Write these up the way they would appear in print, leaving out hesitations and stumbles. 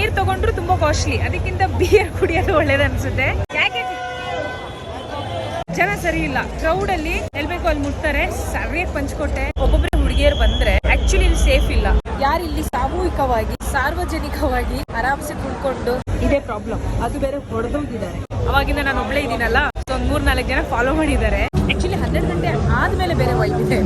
ನೀರ್ ತಗೊಂಡ್ರು ತುಂಬಾ ಕಾಸ್ಟ್ಲಿ, ಅದಕ್ಕಿಂತ ಬಿಯರ್ ಕುಡಿಯೋದು ಒಳ್ಳೇದು ಅನ್ಸುತ್ತೆ. ಯಾಕೆ ಜನ ಸರಿ ಇಲ್ಲ, ಕ್ರೌಡ್ ಅಲ್ಲಿ ಎಲ್ಬೇಕು ಅಲ್ಲಿ ಮುಟ್ತಾರೆ. ಸರಿಯಾಗಿ ಪಂಚ್ಕೊಟ್ಟೆ. ಒಬ್ಬೊಬ್ಬರು ಹುಡುಗಿಯರು ಬಂದ್ರೆ ಆಕ್ಚುಲಿ ಇಲ್ಲಿ ಸೇಫ್ ಇಲ್ಲ. ಯಾರು ಇಲ್ಲಿ ಸಾಮೂಹಿಕವಾಗಿ ಸಾರ್ವಜನಿಕವಾಗಿ ಆರಾಮ್ಸೆ ಕುಡ್ಕೊಂಡು ಇದೇ ಪ್ರಾಬ್ಲಮ್. ಅದು ಬೇರೆ ಹೊಡೆದೋಗಿದ್ದಾರೆ. ಅವಾಗಿಂದ ನಾನು ಒಬ್ಳೆ ಇದೀನಲ್ಲ, ಒಂದ್ 3-4 ಜನ ಫಾಲೋ ಮಾಡಿದ್ದಾರೆ. ಆಕ್ಚುಲಿ 12 ಗಂಟೆ ಆದ್ಮೇಲೆ ಬೇರೆ ವೈಬ್ ಇದೆ.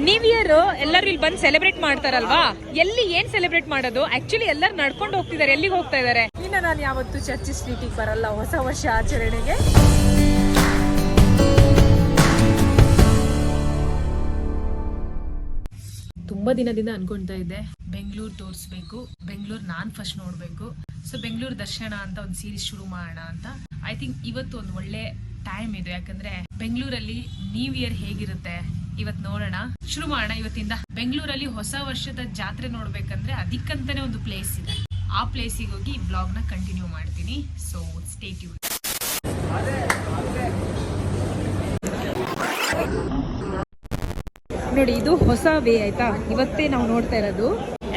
ನ್ಯೂ ಇಯರ್ ಎಲ್ಲರೂ ಇಲ್ಲಿ ಬಂದು ಸೆಲೆಬ್ರೇಟ್ ಮಾಡ್ತಾರಲ್ವಾ, ಎಲ್ಲಿ ಏನ್ ಸೆಲೆಬ್ರೇಟ್ ಮಾಡೋದು? ಆಕ್ಚುಲಿ ಎಲ್ಲರೂ ನಡ್ಕೊಂಡು ಹೋಗ್ತಿದ್ದಾರೆ. ಎಲ್ಲಿಗೆ ಹೋಗ್ತಾ ಇದ್ದಾರೆ? ಇನ್ನು ನಾನು ಯಾವತ್ತು ಚರ್ಚ್ ಸ್ಟ್ರೀಟಿಗೆ ಬರಲ್ಲ ಹೊಸ ವರ್ಷ ಆಚರಣೆಗೆ. ತುಂಬಾ ದಿನದಿಂದ ಅನ್ಕೊಂತಾ ಇದ್ದೆ ಬೆಂಗಳೂರು ತೋರಿಸ್ಬೇಕು, ಬೆಂಗಳೂರು ನಾನ್ ಫಸ್ಟ್ ನೋಡ್ಬೇಕು. ಸೊ ಬೆಂಗಳೂರು ದರ್ಶನ ಅಂತ ಒಂದು ಸೀರೀಸ್ ಶುರು ಮಾಡೋಣ ಅಂತ. ಐ ಥಿಂಕ್ ಇವತ್ತು ಒಂದು ಒಳ್ಳೆ ಟೈಮ್ ಇದೆ, ಯಾಕಂದ್ರೆ ಬೆಂಗಳೂರಲ್ಲಿ ನ್ಯೂ ಇಯರ್ ಹೇಗಿರುತ್ತೆ ಇವತ್ತು ನೋಡೋಣ. ಶುರು ಮಾಡೋಣ ಇವತ್ತಿಂದ. ಬೆಂಗಳೂರಲ್ಲಿ ಹೊಸ ವರ್ಷದ ಜಾತ್ರೆ ನೋಡ್ಬೇಕಂದ್ರೆ ಅದಕ್ಕಂತಾನೆ ಒಂದು ಪ್ಲೇಸ್ ಇದೆ. ಆ ಪ್ಲೇಸಿಗೆ ಹೋಗಿ ಈ ಬ್ಲಾಗ್ ನ ಕಂಟಿನ್ಯೂ ಮಾಡ್ತೀನಿ. So stay tune. ನೋಡಿ, ಇದು ಹೊಸ ವೇ ಆಯ್ತಾ. ಇವತ್ತೇ ನಾವು ನೋಡ್ತಾ ಇರೋದು,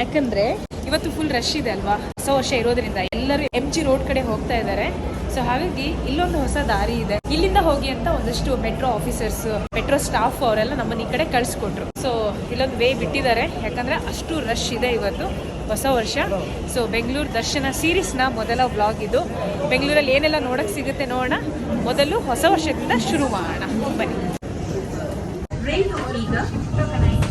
ಯಾಕಂದ್ರೆ ಇವತ್ತು ಫುಲ್ ರಶ್ ಇದೆ ಅಲ್ವಾ, ಹೊಸ ವರ್ಷ ಇರೋದ್ರಿಂದ ಎಲ್ಲರೂ MG ರೋಡ್ ಕಡೆ ಹೋಗ್ತಾ ಇದ್ದಾರೆ. ಸೊ ಹಾಗಾಗಿ ಇಲ್ಲೊಂದು ಹೊಸ ದಾರಿ ಇದೆ, ಇಲ್ಲಿಂದ ಹೋಗಿ ಅಂತ ಒಂದಷ್ಟು ಮೆಟ್ರೋ ಆಫೀಸರ್ಸ್, ಮೆಟ್ರೋ ಸ್ಟಾಫ್ ಅವರೆಲ್ಲ ನಮ್ಮನ್ನ ಈ ಕಡೆ ಕಳಿಸ್ಕೊಟ್ರು. ಸೊ ಇಲ್ಲೊಂದು ವೇ ಬಿಟ್ಟಿದ್ದಾರೆ, ಯಾಕಂದ್ರೆ ಅಷ್ಟು ರಶ್ ಇದೆ ಇವತ್ತು ಹೊಸ ವರ್ಷ. ಸೊ ಬೆಂಗಳೂರು ದರ್ಶನ ಸೀರೀಸ್ ನ ಮೊದಲ ವ್ಲಾಗ್ ಇದು. ಬೆಂಗಳೂರಲ್ಲಿ ಏನೆಲ್ಲ ನೋಡಕ್ ಸಿಗುತ್ತೆ ನೋಡೋಣ. ಮೊದಲು ಹೊಸ ವರ್ಷದಿಂದ ಶುರು ಮಾಡೋಣ, ಬನ್ನಿ. ಈಗ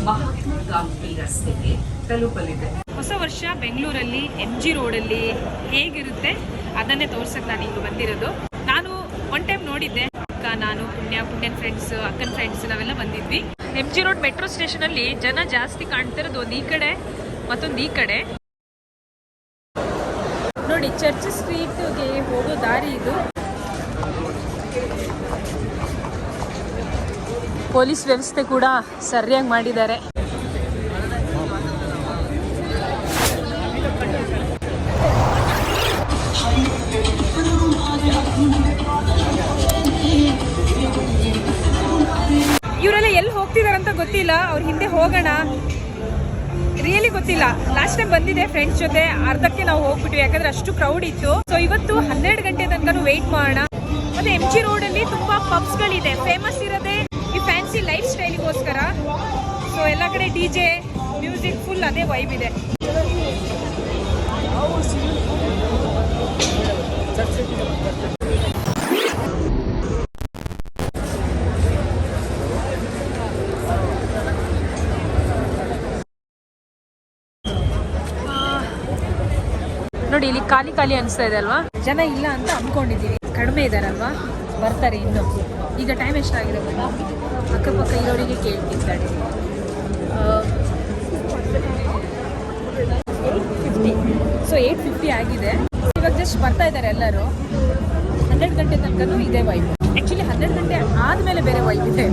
ಮಹಾತ್ಮ ಗಾಂಧಿ ರಸ್ತೆಗೆ ತಲುಪಲಿದೆ. ಹೊಸ ವರ್ಷ ಬೆಂಗಳೂರಲ್ಲಿ MG ರೋಡಲ್ಲಿ ಹೇಗಿರುತ್ತೆ ಅದನ್ನೇ ತೋರ್ಸಕ್ ನಾನು ಈಗ ಬಂದಿರೋದು. ನಾನು ಒನ್ ಟೈಮ್ ನೋಡಿದ್ದೆ, ನಾನು ಪುಣ್ಯನ್ ಫ್ರೆಂಡ್ಸ್, ಅಕ್ಕನ ಫ್ರೆಂಡ್ಸ್ ನಾವೆಲ್ಲ ಬಂದಿದ್ವಿ. MG ರೋಡ್ ಮೆಟ್ರೋ ಸ್ಟೇಷನ್ ಅಲ್ಲಿ ಜನ ಜಾಸ್ತಿ ಕಾಣ್ತಿರೋದು ಒಂದು ಈ ಕಡೆ, ಮತ್ತೊಂದು ಈ ಕಡೆ. ನೋಡಿ, ಚರ್ಚ್ ಸ್ಟ್ರೀಟ್ಗೆ ಹೋಗೋ ದಾರಿ ಇದು. ಪೊಲೀಸ್ ವ್ಯವಸ್ಥೆ ಕೂಡ ಸರಿಯಾಗಿ ಮಾಡಿದ್ದಾರೆ. ಇವರೆಲ್ಲ ಎಲ್ಲಿ ಹೋಗ್ತಿದಾರಂತ ಗೊತ್ತಿಲ್ಲ. ಅವ್ರ ಹಿಂದೆ ಹೋಗೋಣ, ರಿಯಲಿ ಗೊತ್ತಿಲ್ಲ. ಲಾಸ್ಟ್ ಟೈಮ್ ಬಂದಿದೆ ಫ್ರೆಂಡ್ಸ್ ಜೊತೆ, ಅರ್ಧಕ್ಕೆ ನಾವು ಹೋಗ್ಬಿಟ್ವಿ ಯಾಕಂದ್ರೆ ಅಷ್ಟು ಕ್ರೌಡ್ ಇತ್ತು. ಸೊ ಇವತ್ತು 12 ಗಂಟೆ ತನಕ ವೇಟ್ ಮಾಡೋಣ. ಮತ್ತೆ MG ರೋಡ್ ಅಲ್ಲಿ ತುಂಬಾ ಪಬ್ಸ್ ಗಳಿದೆ. ಫೇಮಸ್ ಇರೋದೇ ಈ ಫ್ಯಾನ್ಸಿ ಲೈಫ್ ಸ್ಟೈಲಿಗೋಸ್ಕರ. ಸೊ ಎಲ್ಲ ಕಡೆ DJ ಮ್ಯೂಸಿಕ್, ಫುಲ್ ಅದೇ ವೈಬ್ ಇದೆ. ನೋಡಿ, ಇಲ್ಲಿ ಖಾಲಿ ಖಾಲಿ ಅನಿಸ್ತಾ ಇದೆ ಅಲ್ವಾ. ಜನ ಇಲ್ಲ ಅಂತ ಅನ್ಕೊಂಡಿದ್ದೀವಿ, ಕಡಿಮೆ ಇದಾರಲ್ವಾ, ಬರ್ತಾರೆ ಇನ್ನು. ಈಗ ಟೈಮ್ ಎಷ್ಟಾಗಿದೆ ಗೊತ್ತಾ? ಅಕ್ಕಪಕ್ಕ ಇರೋರಿಗೆ ಕೇಳ್ತಿದ್ದಾಳೆ. 8:50. ಸೊ 8:50 ಆಗಿದೆ. ಇವಾಗ ಜಸ್ಟ್ ಬರ್ತಾ ಇದ್ದಾರೆ ಎಲ್ಲರೂ. 12 ಗಂಟೆ ತನಕ ಇದೇ ವೈಬ್. ಆ್ಯಕ್ಚುಲಿ 12 ಗಂಟೆ ಆದಮೇಲೆ ಬೇರೆ ವೈಬ್ ಇದೆ.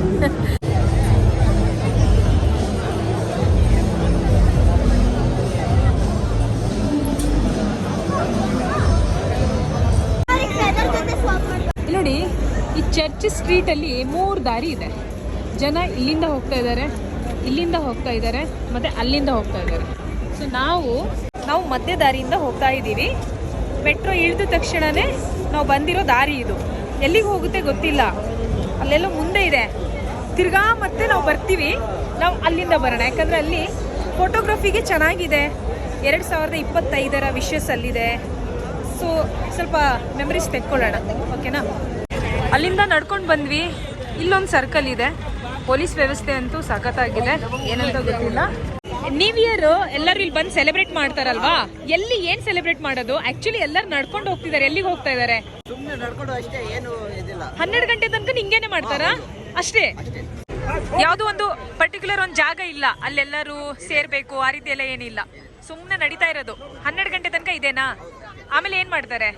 ನೋಡಿ, ಈ ಚರ್ಚ್ ಸ್ಟ್ರೀಟ್ ಅಲ್ಲಿ 3 ದಾರಿ ಇದೆ. ಜನ ಇಲ್ಲಿಂದ ಹೋಗ್ತಾ ಇದ್ದಾರೆ, ಇಲ್ಲಿಂದ ಹೋಗ್ತಾ ಇದ್ದಾರೆ, ಮತ್ತೆ ಅಲ್ಲಿಂದ ಹೋಗ್ತಾ ಇದ್ದಾರೆ. ಸೊ ನಾವು ಮಧ್ಯ ದಾರಿಯಿಂದ ಹೋಗ್ತಾ ಇದ್ದೀವಿ. ಮೆಟ್ರೋ ಇಳಿದ ತಕ್ಷಣನೇ ನಾವು ಬಂದಿರೋ ದಾರಿ ಇದು. ಎಲ್ಲಿಗೆ ಹೋಗುತ್ತೆ ಗೊತ್ತಿಲ್ಲ, ಅಲ್ಲೆಲ್ಲೋ ಮುಂದೆ ಇದೆ. ತಿರ್ಗಾ ಮತ್ತೆ ನಾವು ಬರ್ತೀವಿ, ನಾವು ಅಲ್ಲಿಂದ ಬರೋಣ. ಯಾಕಂದ್ರೆ ಅಲ್ಲಿ ಫೋಟೋಗ್ರಫಿಗೆ ಚೆನ್ನಾಗಿದೆ. 2025 ವಿಶಸ್ ಅಲ್ಲಿದೆ. ಸೊ ಸ್ವಲ್ಪ ಮೆಮರೀಸ್ ತೆಕ್ಕೊಳ್ಳೋಣ, ಓಕೆನಾ? ಅಲ್ಲಿಂದ ನಡ್ಕೊಂಡು ಬಂದ್ವಿ. ಇಲ್ಲೊಂದು ಸರ್ಕಲ್ ಇದೆ. ಪೊಲೀಸ್ ವ್ಯವಸ್ಥೆ ಅಂತೂ ಸಖತ್ತಾಗಿದೆ, ಏನಂತ ಗೊತ್ತಿಲ್ಲ. ನ್ಯೂ ಇಯರ್ ಎಲ್ಲರೂ ಇಲ್ಲಿ ಬಂದು ಸೆಲೆಬ್ರೇಟ್ ಮಾಡ್ತಾರಲ್ವಾ, ಎಲ್ಲಿ ಏನ್ ಸೆಲೆಬ್ರೇಟ್ ಮಾಡೋದು? ಆಕ್ಚುಲಿ ಎಲ್ಲರೂ ನಡ್ಕೊಂಡು ಹೋಗ್ತಿದ್ದಾರೆ. ಎಲ್ಲಿಗೆ ಹೋಗ್ತಾ ಇದ್ದಾರೆ? 12 ಗಂಟೆ ತನಕ ಹಿಂಗೇನೆ ಮಾಡ್ತಾರಾ? ಅಷ್ಟೇ, ಯಾವ್ದು ಒಂದು ಪರ್ಟಿಕ್ಯುಲರ್ ಒಂದು ಜಾಗ ಇಲ್ಲ ಅಲ್ಲೆಲ್ಲರೂ ಸೇರ್ಬೇಕು ಆ ರೀತಿ ಎಲ್ಲ ಏನಿಲ್ಲ. ಸುಮ್ಮನೆ ನಡೀತಾ ಇರೋದು. 12 ಗಂಟೆ ತನಕ ಇದೇನಾ? ಆಮೇಲೆ ಏನ್ ಮಾಡ್ತಾರೆ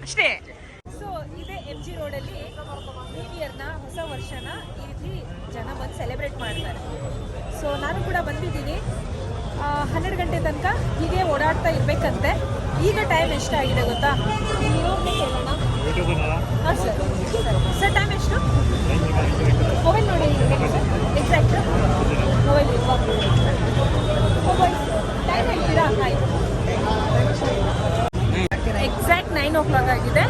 ಅಷ್ಟೇ. ಸೊ ಇದೇ MG ರೋಡಲ್ಲಿ ನ್ಯೂ ಇಯರ್ನ, ಹೊಸ ವರ್ಷನ ಈ ರೀತಿ ಜನ ಬಂದು ಸೆಲೆಬ್ರೇಟ್ ಮಾಡ್ತಾರೆ. ಸೊ ನಾನು ಕೂಡ ಬಂದಿದ್ದೀನಿ. 12 ಗಂಟೆ ತನಕ ಹೀಗೆ ಓಡಾಡ್ತಾ ಇರ್ಬೇಕಂತೆ. ಈಗ ಟೈಮ್ ಎಷ್ಟಾಗಿದೆ ಗೊತ್ತಾ? ಹಾಂ ಸರ್. ಸರ್ ಟೈಮ್ ಎಷ್ಟು? ಮೊಬೈಲ್ ನೋಡಿ ಎಕ್ಸಾಕ್ಟ್. ಮೊಬೈಲ್ ಟೈಮ್ ಹೇಳ್ತೀರಾ? ಆಯ್ತು. 11 ಆಗಿದೆ.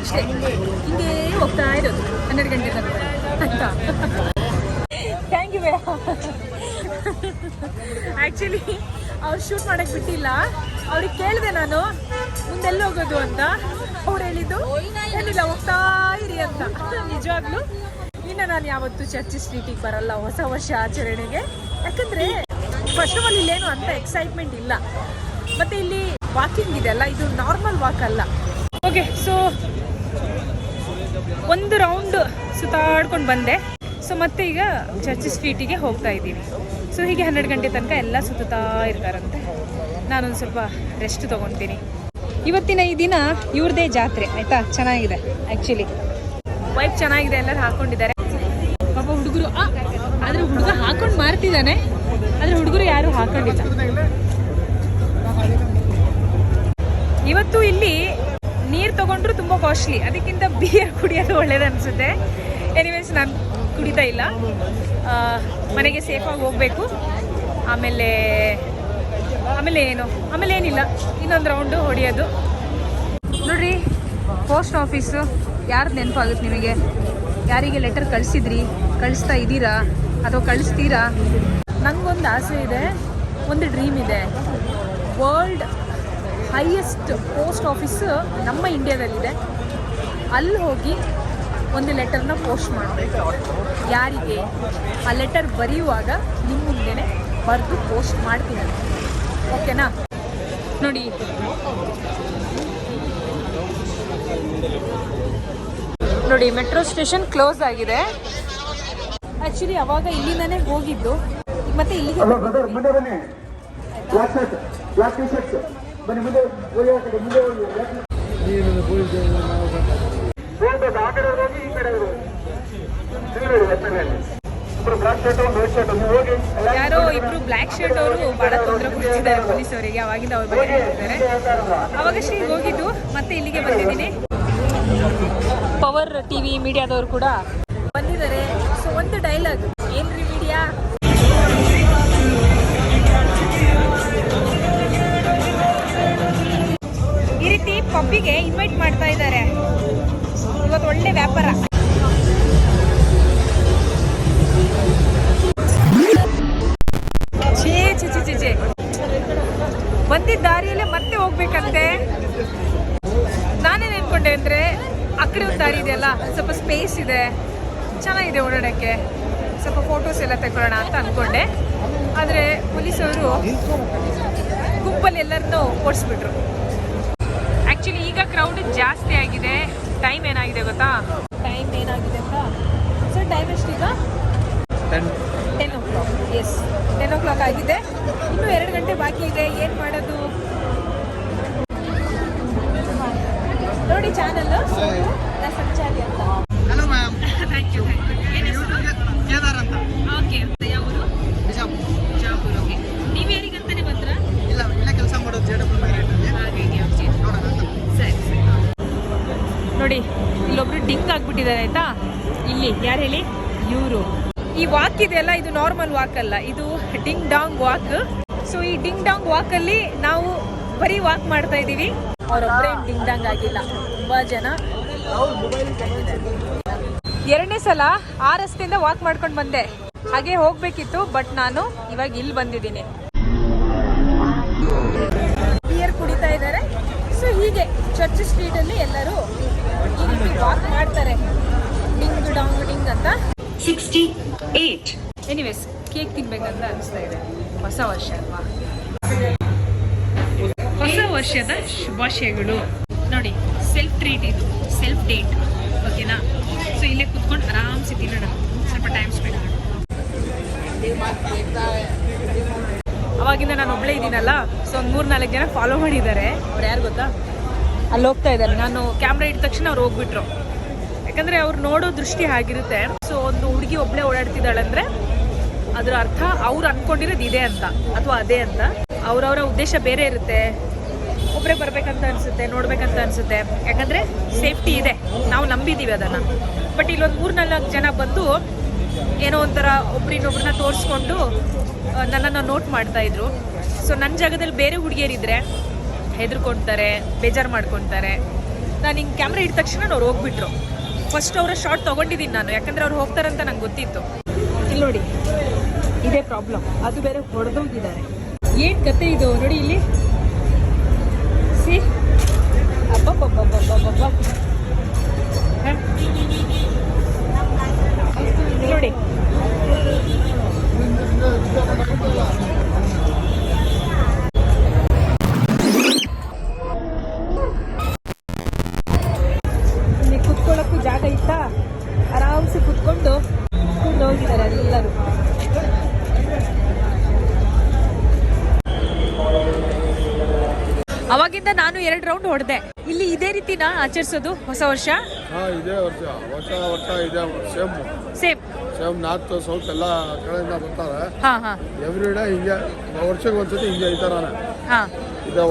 ಅಷ್ಟೇ ಹಿಂಗೆ ಹೋಗ್ತಾ ಇರೋದು 12 ಗಂಟೆ ತನಕ ಆಯ್ತಾ. ಥ್ಯಾಂಕ್ ಯು ಬೇಡ. ಆ್ಯಕ್ಚುಲಿ ಅವ್ರು ಶೂಟ್ ಮಾಡೋಕ್ಕೆ ಬಿಟ್ಟಿಲ್ಲ. ಅವ್ರಿಗೆ ಕೇಳಿದೆ ನಾನು ಮುಂದೆಲ್ಲ ಹೋಗೋದು ಅಂತ. ಅವ್ರು ಹೇಳಿದ್ದು ಏನಿಲ್ಲ ಹೋಗ್ತಾ ಇರಿ ಅಂತ. ನಿಜವಾಗ್ಲೂ ಇನ್ನು ನಾನು ಯಾವತ್ತೂ ಚರ್ಚ್ ಸ್ಟ್ರೀಟಿಗೆ ಬರಲ್ಲ ಹೊಸ ವರ್ಷ ಆಚರಣೆಗೆ. ಯಾಕಂದರೆ ಫಸ್ಟ್ ಆಫ್ ಆಲ್ ಇಲ್ಲೇನು ಅಂತ ಎಕ್ಸೈಟ್ಮೆಂಟ್ ಇಲ್ಲ. ಮತ್ತು ಇಲ್ಲಿ ವಾಕಿಂಗ್ ಇದೆ ಅಲ್ಲ, ಇದು ನಾರ್ಮಲ್ ವಾಕ್ ಅಲ್ಲ. ಓಕೆ, ಸೊ ಒಂದು ರೌಂಡ್ ಸುತ್ತಾಡ್ಕೊಂಡು ಬಂದೆ. ಸೊ ಮತ್ತೆ ಈಗ ಚರ್ಚ್ ಸ್ಟ್ರೀಟಿಗೆ ಹೋಗ್ತಾ ಇದ್ದೀವಿ. ಸೊ ಹೀಗೆ 12 ಗಂಟೆ ತನಕ ಎಲ್ಲ ಸುತ್ತಾ ಇರ್ತಾರಂತೆ. ನಾನೊಂದು ಸ್ವಲ್ಪ ರೆಸ್ಟ್ ತೊಗೊತೀನಿ. ಇವತ್ತಿನ ಈ ದಿನ ಇವ್ರದ್ದೇ ಜಾತ್ರೆ ಆಯಿತಾ. ಚೆನ್ನಾಗಿದೆ ಆ್ಯಕ್ಚುಲಿ, ವೈಪ್ ಚೆನ್ನಾಗಿದೆ. ಎಲ್ಲರೂ ಹಾಕ್ಕೊಂಡಿದ್ದಾರೆ ಪಾಪ ಹುಡುಗರು. ಆದರೆ ಹುಡುಗ ಹಾಕೊಂಡು ಮಾರ್ತಿದ್ದಾನೆ, ಆದರೆ ಹುಡುಗರು ಯಾರು ಹಾಕೊಂಡಿಲ್ಲ. ಇವತ್ತು ಇಲ್ಲಿ ನೀರು ತೊಗೊಂಡ್ರು ತುಂಬ ಕಾಸ್ಟ್ಲಿ. ಅದಕ್ಕಿಂತ ಬಿಯರ್ ಕುಡಿಯೋದು ಒಳ್ಳೇದು ಅನಿಸುತ್ತೆ. ಎನಿವೇಸ್ ನಾನು ಕುಡಿತಾ ಇಲ್ಲ. ಮನೆಗೆ ಸೇಫಾಗಿ ಹೋಗಬೇಕು. ಆಮೇಲೆ ಏನಿಲ್ಲ, ಇನ್ನೊಂದು ರೌಂಡು ಹೊಡೆಯೋದು. ನೋಡ್ರಿ, ಪೋಸ್ಟ್ ಆಫೀಸು ಯಾರ್ದು ನೆನಪಾಗುತ್ತೆ ನಿಮಗೆ? ಯಾರಿಗೆ ಲೆಟರ್ ಕಳಿಸ್ತಾ ಇದ್ದೀರಾ ಅಥವಾ ಕಳಿಸ್ತೀರಾ? ನನಗೊಂದು ಆಸೆ ಇದೆ, ಒಂದು ಡ್ರೀಮ್ ಇದೆ. ವರ್ಲ್ಡ್ ಹೈಯೆಸ್ಟ್ ಪೋಸ್ಟ್ ಆಫೀಸು ನಮ್ಮ ಇಂಡಿಯಾದಲ್ಲಿದೆ. ಅಲ್ಲಿ ಹೋಗಿ ಒಂದು ಲೆಟರ್ನ ಪೋಸ್ಟ್ ಮಾಡಬೇಕು. ಯಾರಿಗೆ ಆ ಲೆಟರ್ ಬರೆಯುವಾಗ ನಿಮ್ಮ ಮುಂದೆನೇ ಬರೆದು ಪೋಸ್ಟ್ ಮಾಡ್ತೀನಿ. ಓಕೆನಾ? ನೋಡಿ ಮೆಟ್ರೋ ಸ್ಟೇಷನ್ ಕ್ಲೋಸ್ ಆಗಿದೆ. ಆ್ಯಕ್ಚುಲಿ ಅವಾಗ ಇಲ್ಲಿಂದನೇ ಹೋಗಿದ್ದು, ಮತ್ತೆ ಇಲ್ಲಿಗೆ ಯಾರೋ ಇಬ್ರು ಬ್ಲ್ಯಾಕ್ ಶರ್ಟ್ ಅವರು ಬಹಳ ತೊಂದರೆ ಕೊಡ್ತಿದ್ದಾರೆ ಪೊಲೀಸವರಿಗೆ. ಅವಾಗಿಂದ ಅವ್ರು ಬಗೆ ಹೋಗಿದ್ದಾರೆ. ಅವಾಗಷ್ಟೇ ಈಗ ಹೋಗಿದ್ದು, ಮತ್ತೆ ಇಲ್ಲಿಗೆ ಬಂದಿದ್ದೀನಿ. ಪವರ್ ಟಿವಿ ಮೀಡಿಯಾದವರು ಕೂಡ ಬಂದಿದ್ದಾರೆ. ಸೊ ಒಂದು ಡೈಲಾಗ್, ಏನ್ರಿ ಮೀಡಿಯಾ, ಈ ರೀತಿ ಪಬ್ಬಿಗೆ ಇನ್ವೈಟ್ ಮಾಡ್ತಾ ಇದ್ದಾರೆ. ಇವತ್ತು ಒಳ್ಳೆ ವ್ಯಾಪಾರ. ಚೇ ಬಂದಿದ್ದ ದಾರಿಯಲ್ಲೇ ಮತ್ತೆ ಹೋಗ್ಬೇಕಂತೆ. ನಾನೇನು ಅನ್ಕೊಂಡೆ ಅಂದರೆ ಆ ಕಡೆ ಒಂದು ದಾರಿ ಇದೆಯಲ್ಲ, ಸ್ವಲ್ಪ ಸ್ಪೇಸ್ ಇದೆ, ಚೆನ್ನಾಗಿದೆ ಓಡಾಡೋಕ್ಕೆ, ಸ್ವಲ್ಪ ಫೋಟೋಸ್ ಎಲ್ಲ ತಗೊಳ್ಳೋಣ ಅಂತ ಅಂದ್ಕೊಂಡೆ. ಆದರೆ ಪೊಲೀಸವರು ಗುಂಪಲ್ಲಿ ಎಲ್ಲರನ್ನೂ ಓಡಿಸ್ಬಿಟ್ರು. ಆ್ಯಕ್ಚುಲಿ ಈಗ ಕ್ರೌಡ್ ಜಾಸ್ತಿ ಆಗಿದೆ. ಟೈಮ್ ಏನಾಗಿದೆ ಗೊತ್ತಾ? ಟೈಮ್ ಏನಾಗಿದೆ ಅಂತ, so time ಎಷ್ಟೀಗ? 10 o'clock. S, 10 o'clock ಆಗಿದೆ. ಇನ್ನೂ 2 ಗಂಟೆ ಬಾಕಿ ಇದೆ. ಏನು ಮಾಡೋದು ನೋಡಿ. ಚಾನಲ್ ಸಂಚಾರಿ ಅಂತ. Hello ma'am. Thank you. Kedar ಅಂತ. ಓಕೆ, ಯಾವರು? ಬಿಜಾಪುರ. ಓಕೆ, ನೀವು ಯಾರಿಗಂತಾನೆ ಬಂದ್ರಾ? ಇಲ್ಲ, ಇಲ್ಲೇ ಕೆಲಸ ಮಾಡೋದು JW ಮೈರೇಟಲ್ಲಿ. ಸರಿ. ನೋಡಿ, ಇಲ್ಲೊಬ್ರು ಡಿಂಗ್ ಆಗ್ಬಿಟ್ಟಿದ್ದಾರೆ ಆಯ್ತಾ. ಇಲ್ಲಿ ಯಾರು ಹೇಳಿ? ಇವರು. ಈ ವಾಕ್ ಇದೆಯಲ್ಲ, ಇದು ನಾರ್ಮಲ್ ವಾಕ್ ಅಲ್ಲ, ಇದು ಡಿಂಗ್ ಡಾಂಗ್ ವಾಕ್. ಸೊ ಈ ಡಿಂಗ್ ಡಾಂಗ್ ವಾಕಲ್ಲಿ ನಾವು ಬರೀ ವಾಕ್ ಮಾಡ್ತಾ ಇದ್ದೀವಿ. ಅವರೊಬ್ಬರೇ ಡಿಂಗ್ ಡಾಂಗ್ ಆಗಿಲ್ಲ, ತುಂಬ ಜನ. 2ನೇ ಸಲ ಆ ರಸ್ತೆಯಿಂದ ವಾಕ್ ಮಾಡ್ಕೊಂಡು ಬಂದೆ. ಹಾಗೆ ಹೋಗ್ಬೇಕಿತ್ತು, ಬಟ್ ನಾನು ಇವಾಗ ಇಲ್ಲಿ ಬಂದಿದ್ದೀನಿ. ಬಿಯರ್ ಕುಡಿತಾ ಇದ್ದಾರೆ. ಸೊ ಹೀಗೆ ಚರ್ಚ್ ಸ್ಟ್ರೀಟಲ್ಲಿ ಎಲ್ಲರೂ ಈ ರೀತಿ ವಾಕ್ ಮಾಡ್ತಾರೆ, ಡಿಂಗ್ ಡಾಂಗ್ ಡಿಂಗ್ ಅಂತ. 68. ಎನಿವೇಸ್, ಕೇಕ್ ತಿನ್ಬೇಕಂತ ಅನಿಸ್ತಾ ಇದೆ. ಹೊಸ ವರ್ಷ ಅಲ್ವಾ? ಹೊಸ ವರ್ಷದ ಶುಭಾಶಯಗಳು. ನೋಡಿ, ಸೆಲ್ಫ್ ಟ್ರೀಟ್, ಇದು ಸೆಲ್ಫ್ ಡೇಟ್. ಓಕೆನಾ? ಸೊ ಇಲ್ಲೇ ಕುತ್ಕೊಂಡು ಆರಾಮ್ಸೆ ತಿನ್ನೋಣ, ಸ್ವಲ್ಪ ಟೈಮ್ ಸ್ಪೆಂಡ್ ಮಾಡೋಣ. ಅವಾಗಿಂದ ನಾನು ಒಬ್ಬಳೇ ಇದ್ದೀನಲ್ಲ, ಸೊ ಒಂದು 3-4 ಜನ ಫಾಲೋ ಮಾಡಿದ್ದಾರೆ. ಅವ್ರು ಯಾರು ಗೊತ್ತಾ? ಅಲ್ಲಿ ಹೋಗ್ತಾ ಇದ್ದಾರೆ. ನಾನು ಕ್ಯಾಮ್ರಾ ಇಟ್ಟ ತಕ್ಷಣ ಅವ್ರು ಹೋಗ್ಬಿಟ್ರು. ಯಾಕಂದರೆ ಅವ್ರು ನೋಡೋ ದೃಷ್ಟಿ ಆಗಿರುತ್ತೆ. ಸೊ ಒಂದು ಹುಡುಗಿ ಒಬ್ಬಳೇ ಓಡಾಡ್ತಿದ್ದಾಳಂದರೆ ಅದರ ಅರ್ಥ ಅವ್ರು ಅಂದ್ಕೊಂಡಿರೋದು ಇದೆ ಅಂತ ಅಥವಾ ಅದೇ ಅಂತ. ಅವ್ರವರ ಉದ್ದೇಶ ಬೇರೆ ಇರುತ್ತೆ. ಒಬ್ಬರೇ ಬರಬೇಕಂತ ಅನಿಸುತ್ತೆ, ನೋಡ್ಬೇಕಂತ ಅನಿಸುತ್ತೆ. ಯಾಕಂದರೆ ಸೇಫ್ಟಿ ಇದೆ, ನಾವು ನಂಬಿದ್ದೀವಿ ಅದನ್ನು. ಬಟ್ ಇಲ್ಲೊಂದು 3-4 ಜನ ಬಂದು ಏನೋ ಒಂಥರ ಒಬ್ರಿನ್ನೊಬ್ರನ್ನ ತೋರಿಸ್ಕೊಂಡು ನನ್ನನ್ನು ನೋಟ್ ಮಾಡ್ತಾಯಿದ್ರು. ಸೊ ನನ್ನ ಜಾಗದಲ್ಲಿ ಬೇರೆ ಹುಡುಗಿಯರಿದ್ದರೆ ಹೆದರ್ಕೊಳ್ತಾರೆ, ಬೇಜಾರು ಮಾಡ್ಕೊತಾರೆ. ನಾನು ಹಿಂಗೆ ಕ್ಯಾಮ್ರಾ ಇಟ್ಟ ತಕ್ಷಣ ಅವ್ರು ಹೋಗ್ಬಿಟ್ರು. ಫಸ್ಟ್ ಅವರ ಶಾರ್ಟ್ ತೊಗೊಂಡಿದ್ದೀನಿ ನಾನು, ಯಾಕಂದರೆ ಅವ್ರು ಹೋಗ್ತಾರಂತ ನಂಗೆ ಗೊತ್ತಿತ್ತು. ಇಲ್ಲಿ ನೋಡಿ, ಇದೇ ಪ್ರಾಬ್ಲಮ್. ಅದು ಬೇರೆ ಹೊಡೆದೋಗಿದ್ದಾರೆ. ಏನು ಕತೆ ಇದು ನೋಡಿ ಇಲ್ಲಿ. ಸಿ ಅಬ್ಬಬ್ಬಬ್ಬಬ್ಬಬ್ಬಬ್ಬ ನೋಡಿ. ಇಲ್ಲಿ ಕುತ್ಕೊಳ್ಳೋಕ್ಕೂ ಜಾಗ ಇತ್ತಾ? ಆರಾಮ್ಸೆ ಕುತ್ಕೊಂಡು ಹೋಗಿದ್ದಾರೆ ಎಲ್ಲರೂ. ಅವಾಗಿಂದ ನಾನು 2 ರೌಂಡ್ ಹೊಡೆದೆ. ಇಲ್ಲಿ ಇದೇ ರೀತಿನ ಆಚರಿಸೋದು ಹೊಸ ವರ್ಷ? ಇದೇ ವರ್ಷ ಇದೆ. ಸೇಮ್ ನಾರ್ತ್ ಸೌತ್ ಎಲ್ಲ ಕಡೆಯಿಂದ ಬರ್ತಾರೆ. ಎವ್ರಿ ಡೇ ಹಿಂಗೆ ವರ್ಷಕ್ಕೆ ಒಂದ್ಸತಿ ಹಿಂಗೆ ಈ ಥರನೇ ಇದೆ.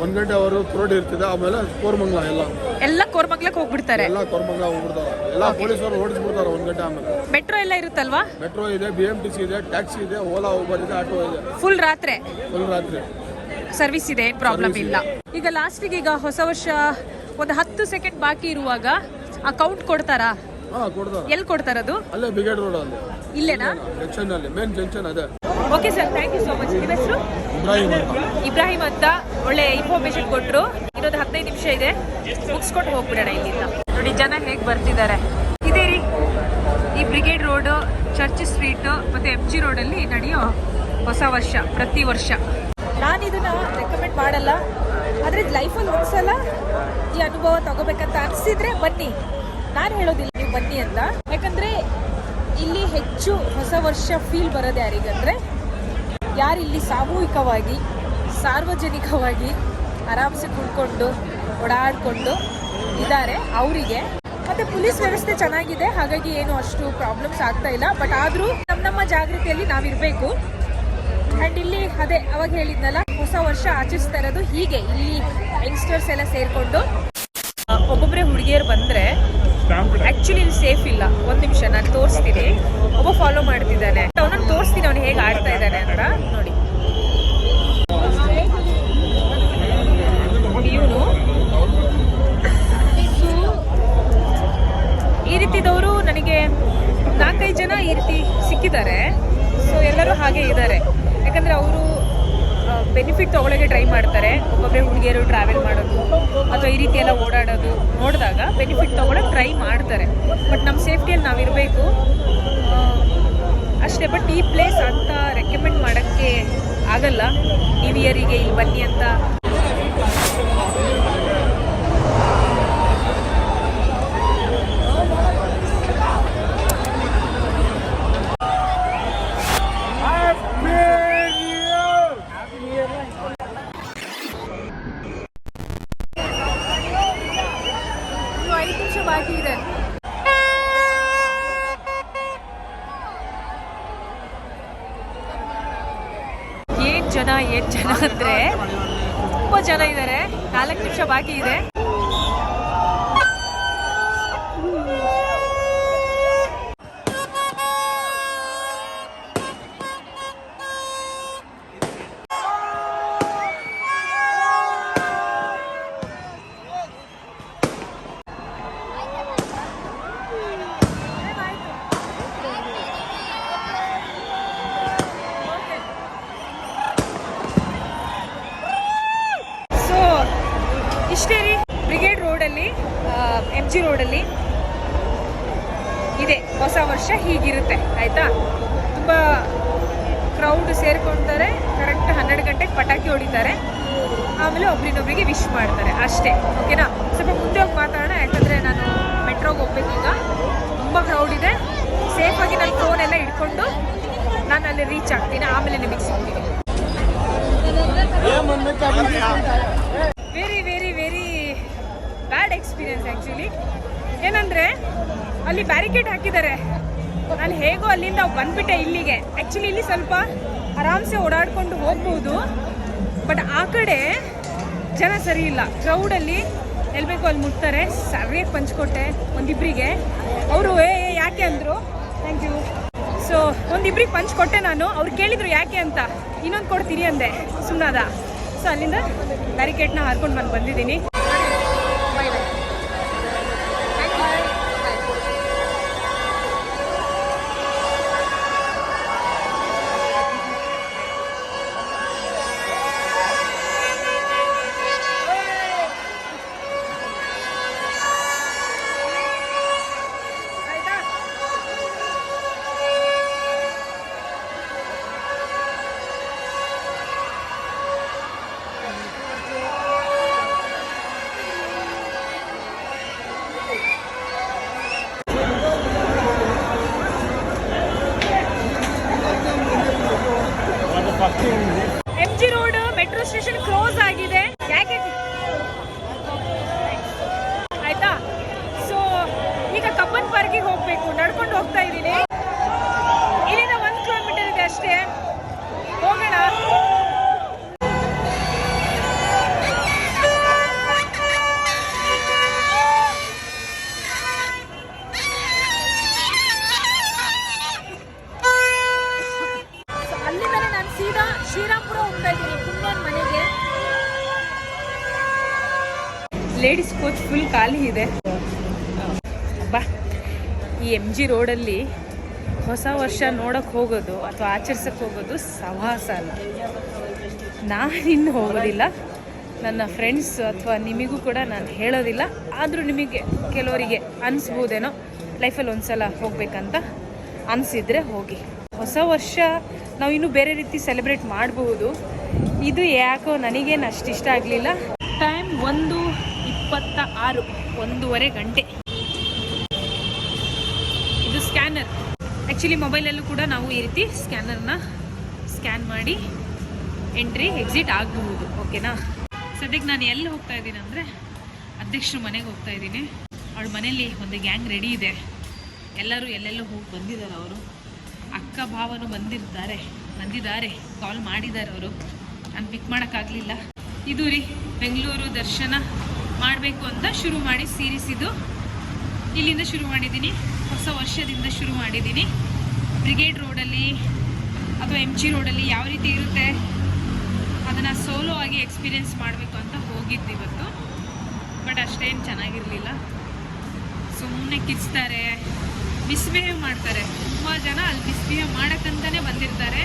ಒಂದ್ ಗಂಟೆ ಅವರು ರೋಡ್ ಇರ್ತಿದೆ. ಆಮೇಲೆ ಕೋರ್ಮಂಗ್ಲ ಎಲ್ಲ ಕೋರ್ಮಂಗ್ಲಕ್ಕೆ ಹೋಗ್ಬಿಡ್ತಾರೆ. ಕೋರ್ಮಂಗ್ಲ ಹೋಗ್ಬಿಡ್ತಾರೆ. ಎಲ್ಲ ಪೊಲೀಸರು ಓಡಿಸ್ಬಿಡ್ತಾರೆ 1 ಗಂಟೆ. ಆಮೇಲೆ ಮೆಟ್ರೋ ಎಲ್ಲ ಇರುತ್ತಲ್ವಾ? ಮೆಟ್ರೋ ಇದೆ, BMTC ಇದೆ, ಟ್ಯಾಕ್ಸಿ ಇದೆ, ಓಲಾ ಊಬರ್ ಇದೆ, ಆಟೋ ಇದೆ. ಫುಲ್ ರಾತ್ರಿ ಸರ್ವಿಸ್ ಇದೆ, ಏನು ಪ್ರಾಬ್ಲಮ್ ಇಲ್ಲ. ಈಗ ಲಾಸ್ಟಿಗೆ ಈಗ ಹೊಸ ವರ್ಷ ಒಂದು 10 ಸೆಕೆಂಡ್ ಬಾಕಿ ಇರುವಾಗ ಅಕೌಂಟ್ ಕೊಡ್ತಾರಾ? ಕೊಡ್ತಾರೆ. ಎಲ್ಲಿ ಕೊಡ್ತಾರದು? ಅಲ್ಲೇ ಬ್ರಿಗೇಡ್ ರೋಡ್ ಅಲ್ಲಿ. ಇಲ್ಲೇನಾ? ಜಂಕ್ಷನ್ ಅಲ್ಲಿ, ಮೇನ್ ಜಂಕ್ಷನ್ ಅದೇ. Okay sir, thank you so much. ನಿಮ್ಮ ಹೆಸರು? ಇಬ್ರಾಹಿಂ ಅಂತ. ಒಳ್ಳೆ ಇನ್ಫಾರ್ಮೇಶನ್ ಕೊಟ್ಟರು. ಇನ್ನೊಂದು 15 ನಿಮಿಷ ಇದೆ, ಮುಗಿಸ್ಕೊಂಡು ಹೋಗ್ಬಿಡೋಣ ಇಲ್ಲಿಂದ. ನೋಡಿ ಜನ ಹೇಗೆ ಬರ್ತಿದ್ದಾರೆ. ಇದೇ ರೀ ಈ ಬ್ರಿಗೇಡ್ ರೋಡು, ಚರ್ಚ್ ಸ್ಟ್ರೀಟು ಮತ್ತು MG ರೋಡಲ್ಲಿ ನಡೆಯೋ ಹೊಸ ವರ್ಷ ಪ್ರತಿ ವರ್ಷ. ನಾನು ಇದನ್ನು ರೆಕಮೆಂಡ್ ಮಾಡಲ್ಲ, ಆದರೆ ಲೈಫಲ್ಲಿ ಒಂದ್ಸಲ ಈ ಅನುಭವ ತಗೋಬೇಕಂತ ಅನಿಸಿದ್ರೆ ಬನ್ನಿ. ನಾನು ಹೇಳೋದಿಲ್ಲ ನೀವು ಬನ್ನಿ ಅಂತ. ಯಾಕಂದರೆ ಇಲ್ಲಿ ಹೆಚ್ಚು ಹೊಸ ವರ್ಷ ಫೀಲ್ ಬರೋದು ಯಾರಿಗಂದರೆ ಯಾರಿಲ್ಲಿ ಸಾಮೂಹಿಕವಾಗಿ ಸಾರ್ವಜನಿಕವಾಗಿ ಆರಾಮ್ಸೆ ಕುಡ್ಕೊಂಡು ಓಡಾಡಿಕೊಂಡು ಇದ್ದಾರೆ ಅವರಿಗೆ. ಮತ್ತು ಪೊಲೀಸ್ ವ್ಯವಸ್ಥೆ ಚೆನ್ನಾಗಿದೆ, ಹಾಗಾಗಿ ಏನು ಅಷ್ಟು ಪ್ರಾಬ್ಲಮ್ಸ್ ಆಗ್ತಾ ಇಲ್ಲ. ಬಟ್ ಆದರೂ ನಮ್ಮ ಜಾಗೃತಿಯಲ್ಲಿ ನಾವಿರಬೇಕು. ಆ್ಯಂಡ್ ಇಲ್ಲಿ ಅದೇ ಅವಾಗ ಹೇಳಿದ್ನಲ್ಲ, ಹೊಸ ವರ್ಷ ಆಚರಿಸ್ತಾ ಇರೋದು ಹೀಗೆ. ಇಲ್ಲಿ ಯಂಗ್ಸ್ಟರ್ಸ್ ಎಲ್ಲ ಸೇರಿಕೊಂಡು ಒಬ್ಬೊಬ್ಬರೇ ಹುಡುಗಿಯರು ಬಂದರೆ ಆ್ಯಕ್ಚುಲಿ ಇಲ್ಲಿ ಸೇಫ್ ಇಲ್ಲ. 1 ನಿಮಿಷ ನಾನು ತೋರಿಸ್ತೀನಿ. ಒಬ್ಬ ಫಾಲೋ ಮಾಡ್ತಿದ್ದಾನೆ, ಅವನನ್ನು ತೋರಿಸ್ತೀನಿ ಅವನು ಹೇಗೆ ಆಡ್ತಾ ಇದ್ದಾನೆ ಅಂತ. ನೋಡಿ ಇವನು ಈ ರೀತಿದವರು ನನಗೆ 4-5 ಜನ ಈ ರೀತಿ ಸಿಕ್ಕಿದ್ದಾರೆ. ಸೊ ಎಲ್ಲರೂ ಹಾಗೆ ಇದ್ದಾರೆ. ಯಾಕಂದರೆ ಅವರು ಬೆನಿಫಿಟ್ ತೊಗೊಳಕ್ಕೆ ಟ್ರೈ ಮಾಡ್ತಾರೆ. ಒಬ್ಬೊಬ್ಬರೇ ಹುಡುಗಿಯರು ಟ್ರಾವೆಲ್ ಮಾಡೋದು ಅಥವಾ ಈ ರೀತಿ ಎಲ್ಲ ಓಡಾಡೋದು ನೋಡಿದಾಗ ಬೆನಿಫಿಟ್ ತೊಗೊಳಕ್ಕೆ ಟ್ರೈ ಮಾಡ್ತಾರೆ. ಬಟ್ ನಮ್ಮ ಸೇಫ್ಟಿಯಲ್ಲಿ ನಾವಿರಬೇಕು ಅಷ್ಟೇ. ಬಟ್ ಈ ಪ್ಲೇಸ್ ಅಂತ ರೆಕಮೆಂಡ್ ಮಾಡೋಕ್ಕೆ ಆಗಲ್ಲ. ನ್ಯೂ ಇಯರಿಗೆ ಇಲ್ಲಿ ಬನ್ನಿ ಅಂತ. ಬಾಕಿ ಇದೆ. ಏನ್ ಜನ ಅಂದ್ರೆ ತುಂಬಾ ಜನ ಇದ್ದಾರೆ. 4 ನಿಮಿಷ ಬಾಕಿ ಇದೆ. ಇಷ್ಟೇ ರೀ, ಬ್ರಿಗೇಡ್ ರೋಡಲ್ಲಿ MG ರೋಡಲ್ಲಿ ಇದೆ ಹೊಸ ವರ್ಷ. ಹೀಗಿರುತ್ತೆ ಆಯಿತಾ. ತುಂಬ ಕ್ರೌಡ್ ಸೇರ್ಕೊಳ್ತಾರೆ. ಕರೆಕ್ಟ್ 12 ಗಂಟೆಗೆ ಪಟಾಕಿ ಹೊಡಿತಾರೆ. ಆಮೇಲೆ ಒಬ್ರಿನೊಬ್ರಿಗೆ ವಿಶ್ ಮಾಡ್ತಾರೆ ಅಷ್ಟೇ. ಓಕೆನಾ? ಸ್ವಲ್ಪ ಮುಂದೆ ಹೋಗಿ ಮಾತಾಡೋಣ, ಯಾಕಂದರೆ ನಾನು ಮೆಟ್ರೋಗೆ ಹೋಗ್ಬೇಕೀಗ. ತುಂಬ ಕ್ರೌಡ್ ಇದೆ. ಸೇಫಾಗಿ ನನ್ನ ಫೋನೆಲ್ಲ ಇಟ್ಕೊಂಡು ನಾನು ಅಲ್ಲಿ ರೀಚ್ ಆಗ್ತೀನಿ. ಆಮೇಲೆ ನಿಮಗೆ ಸಿಗ್ತೀನಿ. Very very very bad experience actually. ಏನಂದರೆ ಅಲ್ಲಿ ಬ್ಯಾರಿಕೇಡ್ ಹಾಕಿದ್ದಾರೆ. ನಾನು ಹೇಗೋ ಅಲ್ಲಿಂದ ಬಂದ್ಬಿಟ್ಟೆ ಇಲ್ಲಿಗೆ. ಆ್ಯಕ್ಚುಲಿ ಇಲ್ಲಿ ಸ್ವಲ್ಪ ಆರಾಮ್ಸೆ ಓಡಾಡ್ಕೊಂಡು ಹೋಗ್ಬೋದು, ಬಟ್ ಆ ಕಡೆ ಜನ ಸರಿ ಇಲ್ಲ. ಕ್ರೌಡಲ್ಲಿ ಎಲ್ಲಿ ಬೇಕೋ ಅಲ್ಲಿ ಮುಟ್ತಾರೆ. ಸರಿಯಾಗಿ ಪಂಚ್ಕೊಟ್ಟೆ ಒಂದಿಬ್ಬರಿಗೆ. ಅವರು ಯಾಕೆ ಅಂದರು, ಥ್ಯಾಂಕ್ ಯು. ಸೊ ಒಂದಿಬ್ರಿಗೆ ಪಂಚ್ಕೊಟ್ಟೆ ನಾನು. ಅವ್ರು ಕೇಳಿದ್ರು ಯಾಕೆ ಅಂತ, ಇನ್ನೊಂದು ಕೊಡ್ತೀನಿ ಅಂದೆ, ಸುಮ್ಮನಾದ. ಸೊ ಅಲ್ಲಿಂದ ಬ್ಯಾರಿಕೇಡ್ನ ಹಾರ್ಕೊಂಡು ಬಂದಿದ್ದೀನಿ. MG road metro station close ಆಗಿದೆ. ಯಾಕೆ ಆಯ್ತಾ? ಸೊ ಈಗ ಕಬ್ಬನ್ ಪಾರ್ಕಿಗೆ ಹೋಗ್ಬೇಕು. ನಡ್ಕೊಂಡು ಹೋಗ್ತಾ ಇದ್ದೀನಿ. ಇಲ್ಲಿಂದ 1 ಕಿಲೋಮೀಟರ್ ಇದೆ ಅಷ್ಟೇ. ಹೋಗೋಣ. ಅಲ್ಲಿಂದಲೇ ನಾನು ಸೀದಾ ಶ್ರೀರಾಮ್ಪುರ ಹೋಗ್ತಾ ಇದ್ದೀನಿ, ಪುಣ್ಯನ್ ಮನೆಗೆ. ಲೇಡೀಸ್ ಕೋಚ್ ಫುಲ್ ಖಾಲಿ ಇದೆ. ಬಾ, ಈ MG ರೋಡಲ್ಲಿ ಹೊಸ ವರ್ಷ ನೋಡೋಕ್ಕೆ ಹೋಗೋದು ಅಥವಾ ಆಚರಿಸೋಕ್ಕೆ ಹೋಗೋದು ಸವಾಸ ಅಲ್ಲ. ನಾನಿನ್ನು ಹೋಗೋದಿಲ್ಲ, ನನ್ನ ಫ್ರೆಂಡ್ಸ್ ಅಥವಾ ನಿಮಗೂ ಕೂಡ ನಾನು ಹೇಳೋದಿಲ್ಲ. ಆದರೂ ನಿಮಗೆ ಕೆಲವರಿಗೆ ಅನಿಸ್ಬೋದೇನೋ ಲೈಫಲ್ಲಿ ಒಂದ್ಸಲ ಹೋಗ್ಬೇಕಂತ ಅನಿಸಿದರೆ ಹೋಗಿ. ಹೊಸ ವರ್ಷ ನಾವು ಇನ್ನೂ ಬೇರೆ ರೀತಿ ಸೆಲೆಬ್ರೇಟ್ ಮಾಡಬಹುದು. ಇದು ಯಾಕೋ ನನಗೇನು ಅಷ್ಟು ಇಷ್ಟ ಆಗಲಿಲ್ಲ. ಟೈಮ್ 1:26, 1:30 ಗಂಟೆ. ಇದು ಸ್ಕ್ಯಾನರ್. ಆ್ಯಕ್ಚುಲಿ ಮೊಬೈಲಲ್ಲೂ ಕೂಡ ನಾವು ಈ ರೀತಿ ಸ್ಕ್ಯಾನರ್ನ ಸ್ಕ್ಯಾನ್ ಮಾಡಿ ಎಂಟ್ರಿ ಎಕ್ಸಿಟ್ ಆಗಬಹುದು. ಓಕೆನಾ? ಸದ್ಯಕ್ಕೆ ನಾನು ಎಲ್ಲಿ ಹೋಗ್ತಾ ಇದ್ದೀನಿ ಅಂದರೆ ಅಧ್ಯಕ್ಷರ ಮನೆಗೆ ಹೋಗ್ತಾ ಇದ್ದೀನಿ. ಅವಳ ಮನೇಲಿ ಒಂದು ಗ್ಯಾಂಗ್ ರೆಡಿ ಇದೆ. ಎಲ್ಲರೂ ಎಲ್ಲೆಲ್ಲೋ ಹೋಗಿ ಬಂದಿದ್ದಾರೆ. ಅವರು ಅಕ್ಕ ಭಾವನು ಬಂದಿದ್ದಾರೆ, ಕಾಲ್ ಮಾಡಿದ್ದಾರೆ. ಅವರು ನಾನು ಪಿಕ್ ಮಾಡೋಕ್ಕಾಗಲಿಲ್ಲ. ಇದು ರೀ ಬೆಂಗಳೂರು ದರ್ಶನ ಮಾಡಬೇಕು ಅಂತ ಶುರು ಮಾಡಿ ಸೀರೀಸ್. ಇದು ಇಲ್ಲಿಂದ ಶುರು ಮಾಡಿದ್ದೀನಿ, ಹೊಸ ವರ್ಷದಿಂದ ಶುರು ಮಾಡಿದ್ದೀನಿ. ಬ್ರಿಗೇಡ್ ರೋಡಲ್ಲಿ ಅಥವಾ MG ರೋಡಲ್ಲಿ ಯಾವ ರೀತಿ ಇರುತ್ತೆ ಅದನ್ನು ಸೋಲೋ ಆಗಿ ಎಕ್ಸ್ಪೀರಿಯೆನ್ಸ್ ಮಾಡಬೇಕು ಅಂತ ಹೋಗಿದ್ದು ಇವತ್ತು. ಬಟ್ ಅಷ್ಟೇನು ಚೆನ್ನಾಗಿರಲಿಲ್ಲ. ಸುಮ್ಮನೆ ಕಿಚ್ತಾರೆ, ಮಿಸ್ಬಿಹೇವ್ ಮಾಡ್ತಾರೆ. ತುಂಬ ಜನ ಅಲ್ಲಿ ಮಿಸ್ಬಿಹೇವ್ ಮಾಡೋಕ್ಕಂತಲೇ ಬಂದಿರ್ತಾರೆ.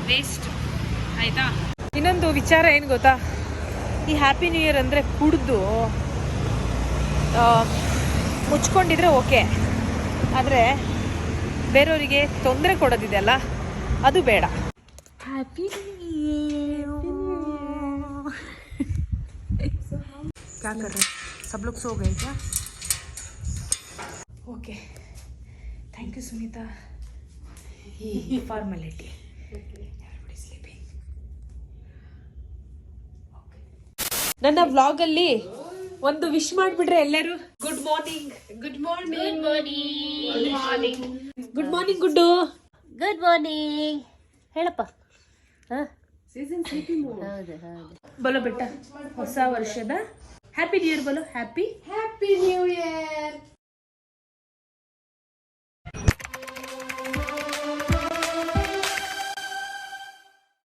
ವೇಸ್ಟ್. ಆಯಿತಾ? ಇನ್ನೊಂದು ವಿಚಾರ ಏನು ಗೊತ್ತಾ, ಈ ಹ್ಯಾಪಿ ನ್ಯೂ ಇಯರ್ ಅಂದರೆ ಕುಡಿದು ಮುಚ್ಕೊಂಡಿದ್ರೆ ಓಕೆ, ಆದರೆ ಬೇರೆಯವರಿಗೆ ತೊಂದರೆ ಕೊಡೋದಿದೆಯಲ್ಲ, ಅದು ಬೇಡ. ಹ್ಯಾಪಿ क्या कर रहे हैं? सब लोग सो गए क्या? Okay, thank you Sunita. Formality. Everybody sleeping. ನನ್ನ ವ್ಲಾಗಲ್ಲಿ ಒಂದು ವಿಶ್ ಮಾಡಿಬಿಟ್ರೆ ಎಲ್ಲರೂ. Good morning. Good morning. Good morning. Good morning good. Good morning. ಹೇಳಪ್ಪ. ಬಲೋ ಬೆಟ್ಟ, ಹೊಸ ವರ್ಷದ ಹ್ಯಾಪಿ ನ್ಯೂ ಇಯರ್. ಬಲೋ ಹ್ಯಾಪಿ ಹ್ಯಾಪಿ ನ್ಯೂ ಇಯರ್.